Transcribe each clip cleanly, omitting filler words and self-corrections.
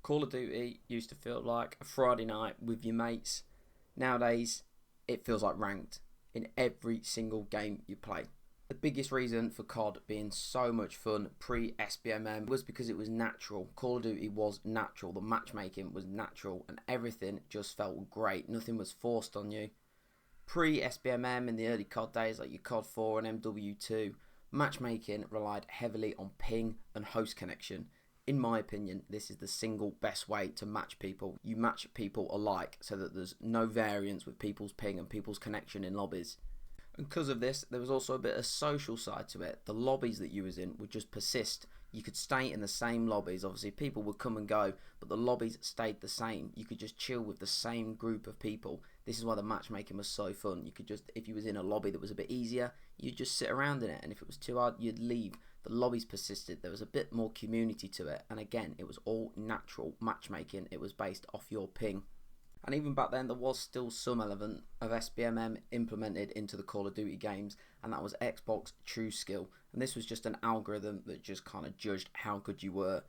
Call of Duty used to feel like a Friday night with your mates. Nowadays, it feels like ranked in every single game you play. The biggest reason for COD being so much fun pre-SBMM was because it was natural. Call of Duty was natural, the matchmaking was natural, and everything just felt great. Nothing was forced on you. Pre-SBMM in the early COD days, like your COD 4 and MW2, matchmaking relied heavily on ping and host connection. In my opinion, this is the single best way to match people. You match people alike so that there's no variance with people's ping and people's connection in lobbies. And because of this, there was also a bit of social side to it. The lobbies that you was in would just persist. You could stay in the same lobbies. Obviously, people would come and go, but the lobbies stayed the same. You could just chill with the same group of people. This is why the matchmaking was so fun. You could just, if you was in a lobby that was a bit easier, you'd just sit around in it. And if it was too hard, you'd leave. The lobbies persisted. There was a bit more community to it. And again, it was all natural matchmaking. It was based off your ping. And even back then, there was still some element of SBMM implemented into the Call of Duty games, and that was Xbox True Skill. And this was just an algorithm that just kind of judged how good you were.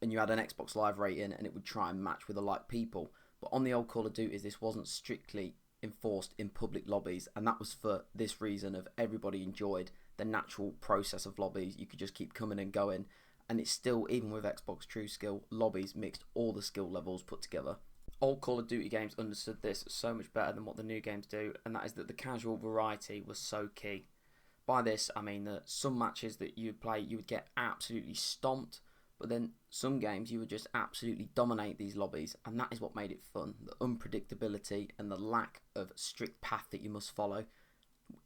And you had an Xbox Live rating, and it would try and match with the like people. But on the old Call of Duty, this wasn't strictly enforced in public lobbies, and that was for this reason of everybody enjoyed the natural process of lobbies. You could just keep coming and going, and it's still, even with Xbox True Skill, lobbies mixed all the skill levels put together. Old Call of Duty games understood this so much better than what the new games do, and that is that the casual variety was so key. By this, I mean that some matches that you would play, you would get absolutely stomped, but then some games you would just absolutely dominate these lobbies, and that is what made it fun. The unpredictability and the lack of strict path that you must follow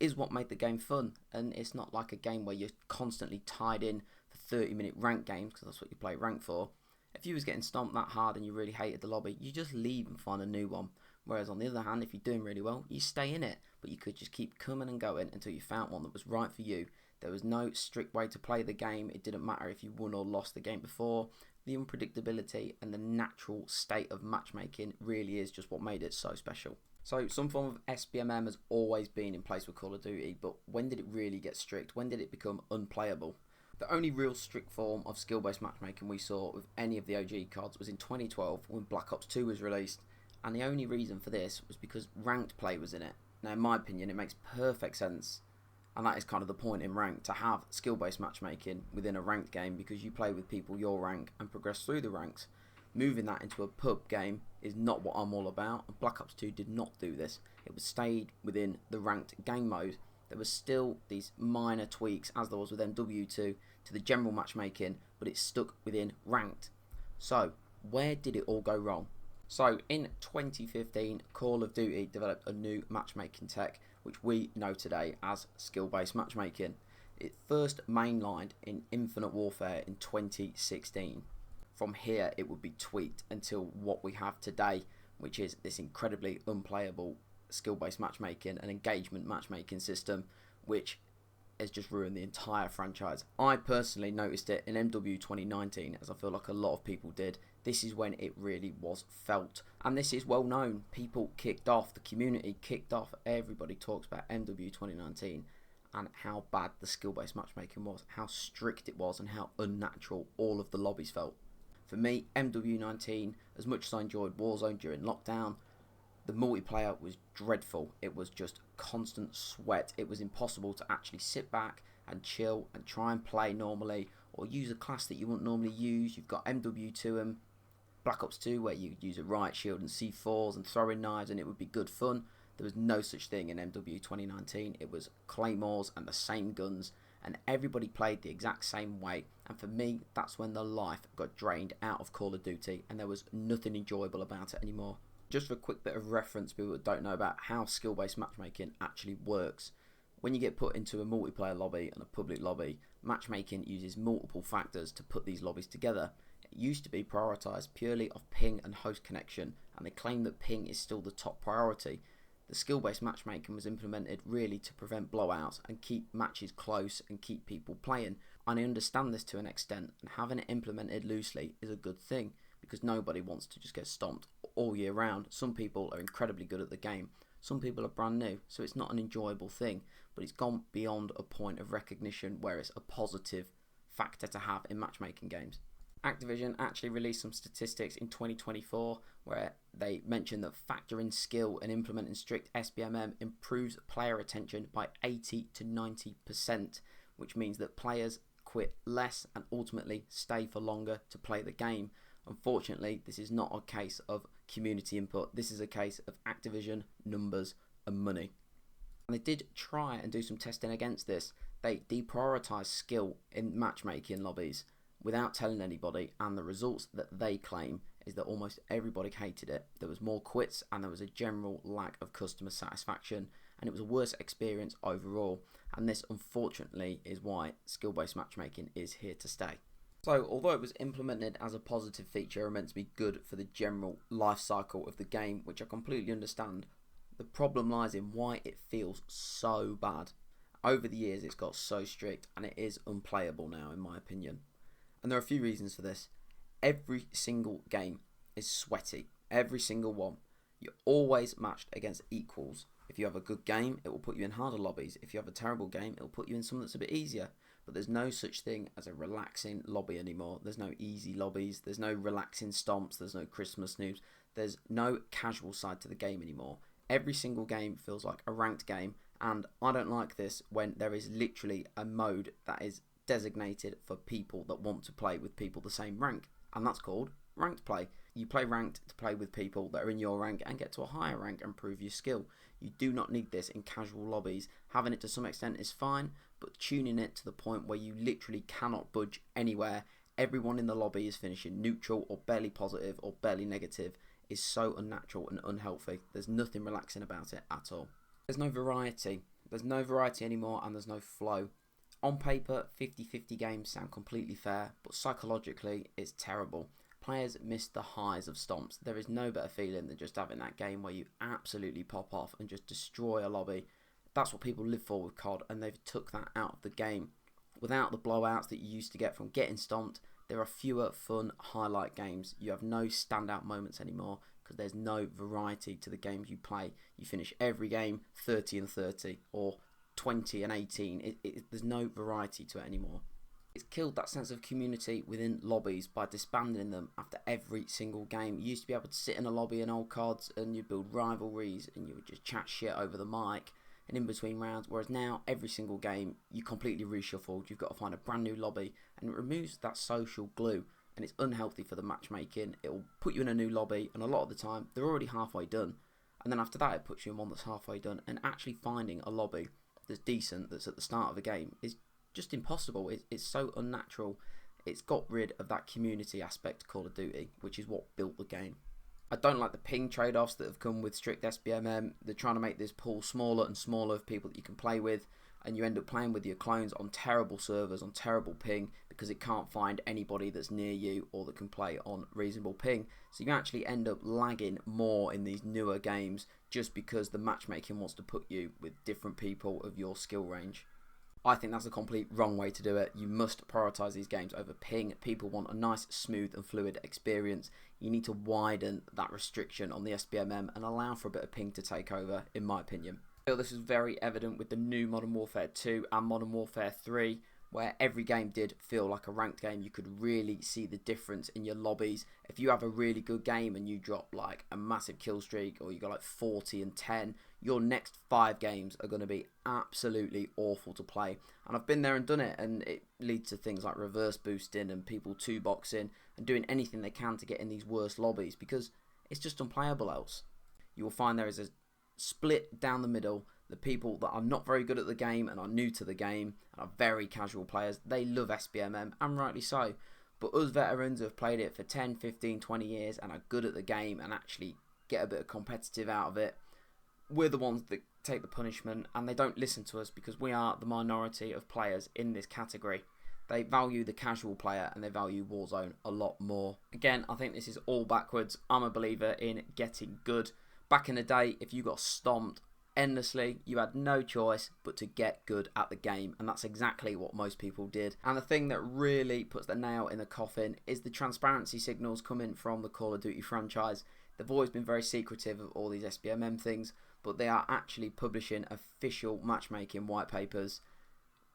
is what made the game fun, and it's not like a game where you're constantly tied in for 30-minute rank games, because that's what you play rank for. If you was getting stomped that hard and you really hated the lobby, you just leave and find a new one. Whereas on the other hand, if you're doing really well, you stay in it. But you could just keep coming and going until you found one that was right for you. There was no strict way to play the game. It didn't matter if you won or lost the game before. The unpredictability and the natural state of matchmaking really is just what made it so special. So some form of SBMM has always been in place with Call of Duty, but when did it really get strict? When did it become unplayable? The only real strict form of skill-based matchmaking we saw with any of the OG CODs was in 2012 when Black Ops 2 was released, and the only reason for this was because ranked play was in it. Now in my opinion it makes perfect sense, and that is kind of the point in ranked, to have skill-based matchmaking within a ranked game, because you play with people your rank and progress through the ranks. Moving that into a pub game is not what I'm all about, and Black Ops 2 did not do this. It was stayed within the ranked game mode. There was still these minor tweaks, as there was with MW2, to the general matchmaking, but it stuck within ranked. So, where did it all go wrong? So, in 2015, Call of Duty developed a new matchmaking tech, which we know today as skill-based matchmaking. It first mainlined in Infinite Warfare in 2016. From here, it would be tweaked until what we have today, which is this incredibly unplayable skill-based matchmaking and engagement matchmaking system, which has just ruined the entire franchise. I personally noticed it in MW 2019, as I feel like a lot of people did. This is when it really was felt, and this is well known. People kicked off, the community kicked off, everybody talks about MW 2019 and how bad the skill-based matchmaking was, how strict it was, and how unnatural all of the lobbies felt. For me, MW19, as much as I enjoyed Warzone during lockdown, the multiplayer was dreadful. It was just constant sweat. It was impossible to actually sit back and chill and try and play normally, or use a class that you wouldn't normally use. You've got MW2 and Black Ops 2 where you could use a riot shield and C4s and throwing knives, and it would be good fun. There was no such thing in MW 2019. It was claymores and the same guns, and everybody played the exact same way. And for me, that's when the life got drained out of Call of Duty, and there was nothing enjoyable about it anymore. Just for a quick bit of reference, people that don't know about how skill-based matchmaking actually works. When you get put into a multiplayer lobby and a public lobby, matchmaking uses multiple factors to put these lobbies together. It used to be prioritised purely off ping and host connection, and they claim that ping is still the top priority. The skill-based matchmaking was implemented really to prevent blowouts and keep matches close and keep people playing. And I understand this to an extent, and having it implemented loosely is a good thing, because nobody wants to just get stomped all year round. Some people are incredibly good at the game, some people are brand new, so it's not an enjoyable thing, but it's gone beyond a point of recognition where it's a positive factor to have in matchmaking games. Activision actually released some statistics in 2024 where they mentioned that factoring skill and implementing strict SBMM improves player retention by 80 to 90%, which means that players quit less and ultimately stay for longer to play the game. Unfortunately, this is not a case of community input. This is a case of Activision, numbers and money. And they did try and do some testing against this. They deprioritised skill in matchmaking lobbies without telling anybody, and the results that they claim is that almost everybody hated it. There was more quits and there was a general lack of customer satisfaction, and it was a worse experience overall. And this, unfortunately, is why skill-based matchmaking is here to stay. So, although it was implemented as a positive feature and meant to be good for the general life cycle of the game, which I completely understand, the problem lies in why it feels so bad. Over the years, it's got so strict and it is unplayable now, in my opinion. And there are a few reasons for this. Every single game is sweaty. Every single one. You're always matched against equals. If you have a good game, it will put you in harder lobbies. If you have a terrible game, it will put you in some that's a bit easier. But there's no such thing as a relaxing lobby anymore. There's no easy lobbies. There's no relaxing stomps. There's no Christmas noobs. There's no casual side to the game anymore. Every single game feels like a ranked game. And I don't like this when there is literally a mode that is designated for people that want to play with people the same rank, and that's called ranked play. You play ranked to play with people that are in your rank and get to a higher rank and prove your skill. You do not need this in casual lobbies. Having it to some extent is fine, but tuning it to the point where you literally cannot budge anywhere, everyone in the lobby is finishing neutral or barely positive or barely negative, is so unnatural and unhealthy. There's nothing relaxing about it at all. There's no variety. There's no variety anymore, and there's no flow. On paper, 50-50 games sound completely fair, but psychologically, it's terrible. Players miss the highs of stomps. There is no better feeling than just having that game where you absolutely pop off and just destroy a lobby. That's what people live for with COD, and they've took that out of the game. Without the blowouts that you used to get from getting stomped, there are fewer fun highlight games. You have no standout moments anymore because there's no variety to the games you play. You finish every game 30-30 or 20-18. There's no variety to it anymore. It's killed that sense of community within lobbies by disbanding them after every single game. You used to be able to sit in a lobby in old CODs and you'd build rivalries and you would just chat shit over the mic and in between rounds, whereas now every single game you completely reshuffled. You've got to find a brand new lobby, and it removes that social glue, and it's unhealthy for the matchmaking. It will put you in a new lobby, and a lot of the time they're already halfway done, and then after that it puts you in one that's halfway done, and actually finding a lobby that's decent, that's at the start of a game, is just impossible. It's so unnatural. It's got rid of that community aspect of Call of Duty, which is what built the game. I don't like the ping trade-offs that have come with strict SBMM. They're trying to make this pool smaller and smaller of people that you can play with, and you end up playing with your clones on terrible servers, on terrible ping, because it can't find anybody that's near you or that can play on reasonable ping. So you actually end up lagging more in these newer games just because the matchmaking wants to put you with different people of your skill range. I think that's a complete wrong way to do it. You must prioritise these games over ping. People want a nice, smooth and fluid experience. You need to widen that restriction on the SBMM and allow for a bit of ping to take over, in my opinion. I feel this was very evident with the new Modern Warfare 2 and Modern Warfare 3, where every game did feel like a ranked game. You could really see the difference in your lobbies. If you have a really good game and you drop like a massive kill streak, or you got like 40 and 10, your next 5 games are going to be absolutely awful to play. And I've been there and done it, and it leads to things like reverse boosting and people 2-boxing and doing anything they can to get in these worst lobbies because it's just unplayable else. You will find there is a split down the middle. The people that are not very good at the game and are new to the game and are very casual players, they love SBMM, and rightly so. But us veterans who have played it for 10, 15, 20 years and are good at the game and actually get a bit of competitive out of it, we're the ones that take the punishment, and they don't listen to us because we are the minority of players in this category. They value the casual player and they value Warzone a lot more. Again, I think this is all backwards. I'm a believer in getting good. Back in the day, if you got stomped endlessly, you had no choice but to get good at the game, and that's exactly what most people did. And the thing that really puts the nail in the coffin is the transparency signals coming from the Call of Duty franchise. They've always been very secretive of all these SBMM things, but they are actually publishing official matchmaking white papers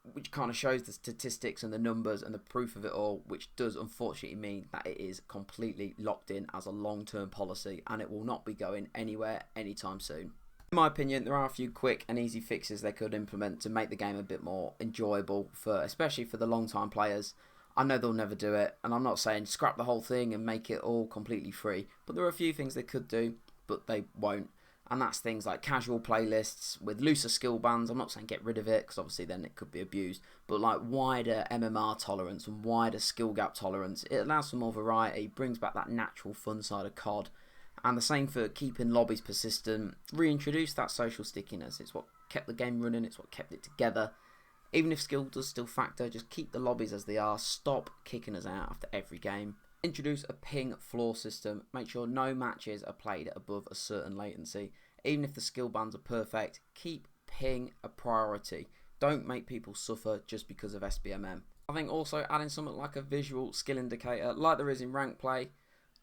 which kind of shows the statistics and the numbers and the proof of it all, which does unfortunately mean that it is completely locked in as a long-term policy and it will not be going anywhere anytime soon. In my opinion, there are a few quick and easy fixes they could implement to make the game a bit more enjoyable, especially for the long-time players. I know they'll never do it, and I'm not saying scrap the whole thing and make it all completely free, but there are a few things they could do, but they won't. And that's things like casual playlists with looser skill bands. I'm not saying get rid of it, because obviously then it could be abused, but like wider MMR tolerance and wider skill gap tolerance. It allows for more variety, brings back that natural fun side of COD. And the same for keeping lobbies persistent, reintroduce that social stickiness. It's what kept the game running, it's what kept it together. Even if skill does still factor, just keep the lobbies as they are, stop kicking us out after every game. Introduce a ping floor system, make sure no matches are played above a certain latency. Even if the skill bands are perfect, keep ping a priority. Don't make people suffer just because of SBMM. I think also adding something like a visual skill indicator, like there is in rank play,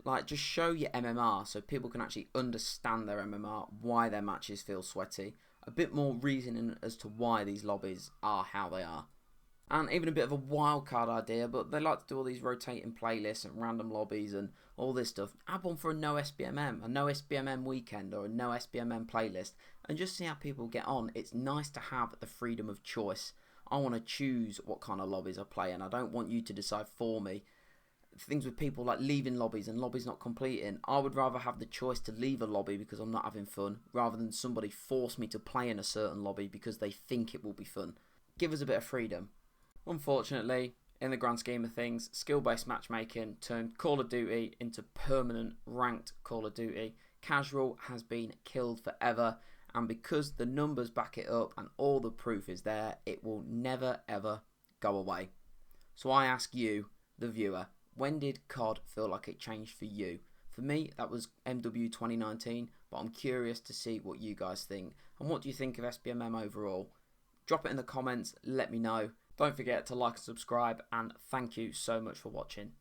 like just show your MMR so people can actually understand their MMR, why their matches feel sweaty. A bit more reasoning as to why these lobbies are how they are. And even a bit of a wildcard idea, but they like to do all these rotating playlists and random lobbies and all this stuff. Add one for a no SBMM weekend or a no SBMM playlist, and just see how people get on. It's nice to have the freedom of choice. I want to choose what kind of lobbies I play, and I don't want you to decide for me. Things with people like leaving lobbies and lobbies not completing. I would rather have the choice to leave a lobby because I'm not having fun, rather than somebody force me to play in a certain lobby because they think it will be fun. Give us a bit of freedom. Unfortunately, in the grand scheme of things, skill-based matchmaking turned Call of Duty into permanent ranked Call of Duty. Casual has been killed forever, and because the numbers back it up and all the proof is there, it will never ever go away. So I ask you, the viewer, when did COD feel like it changed for you? For me, that was MW 2019, but I'm curious to see what you guys think. And what do you think of SBMM overall? Drop it in the comments, let me know. Don't forget to like and subscribe, and thank you so much for watching.